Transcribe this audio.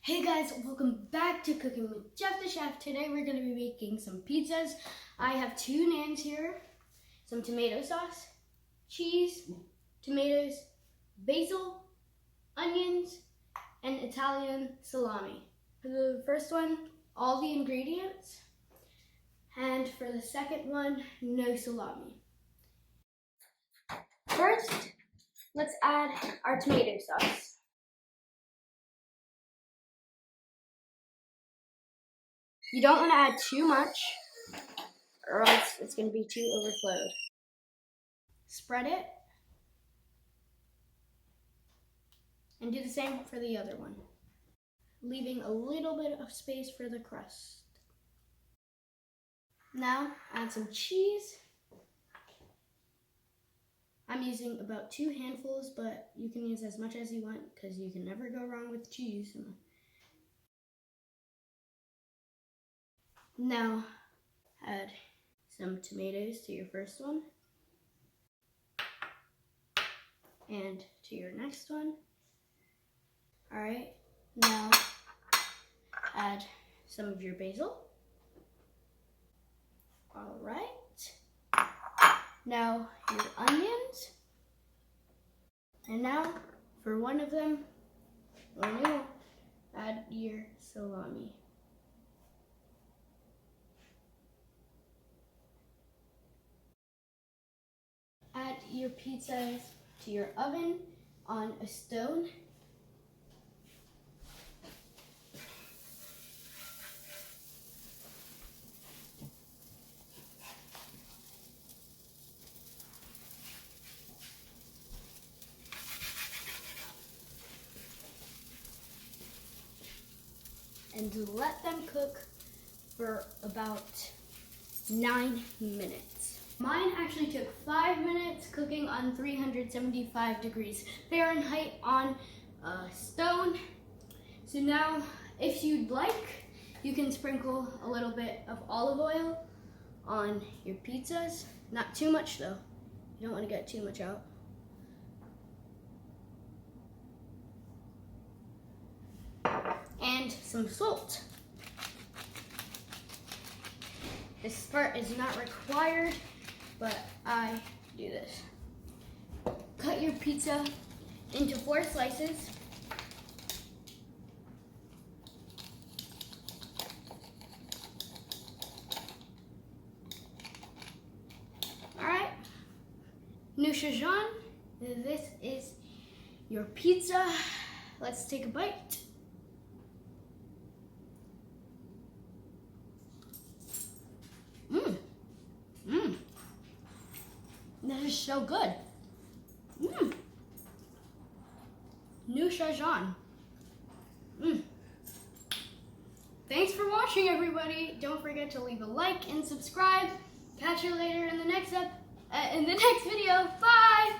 Hey guys, welcome back to Cooking with Jeff the Chef. Today we're going to be making some pizzas. I have two naans here, some tomato sauce, cheese, tomatoes, basil, onions, and Italian salami. For the first one, all the ingredients, and for the second one, no salami. First, let's add our tomato sauce. You don't want to add too much, or else it's going to be too overflowed. Spread it, and do the same for the other one, leaving a little bit of space for the crust. Now, add some cheese. I'm using about 2 handfuls, but you can use as much as you want because you can never go wrong with cheese. Now, add some tomatoes to your first one and to your next one. All right, now add some of your basil. All right, now your onions. And now for one of them, add your salami. Add your pizzas to your oven on a stone. And let them cook for about 9 minutes. Mine actually took 5 minutes cooking on 375 degrees Fahrenheit on a stone. So now, if you'd like, you can sprinkle a little bit of olive oil on your pizzas. Not too much though. You don't want to get too much out. And some salt. This part is not required, but I do this. Cut your pizza into 4 slices. All right, Nusha Jean, this is your pizza. Let's take a bite. This is so good. Nusha Jean. Thanks for watching, everybody. Don't forget to leave a like and subscribe. Catch you later in the next video. Bye.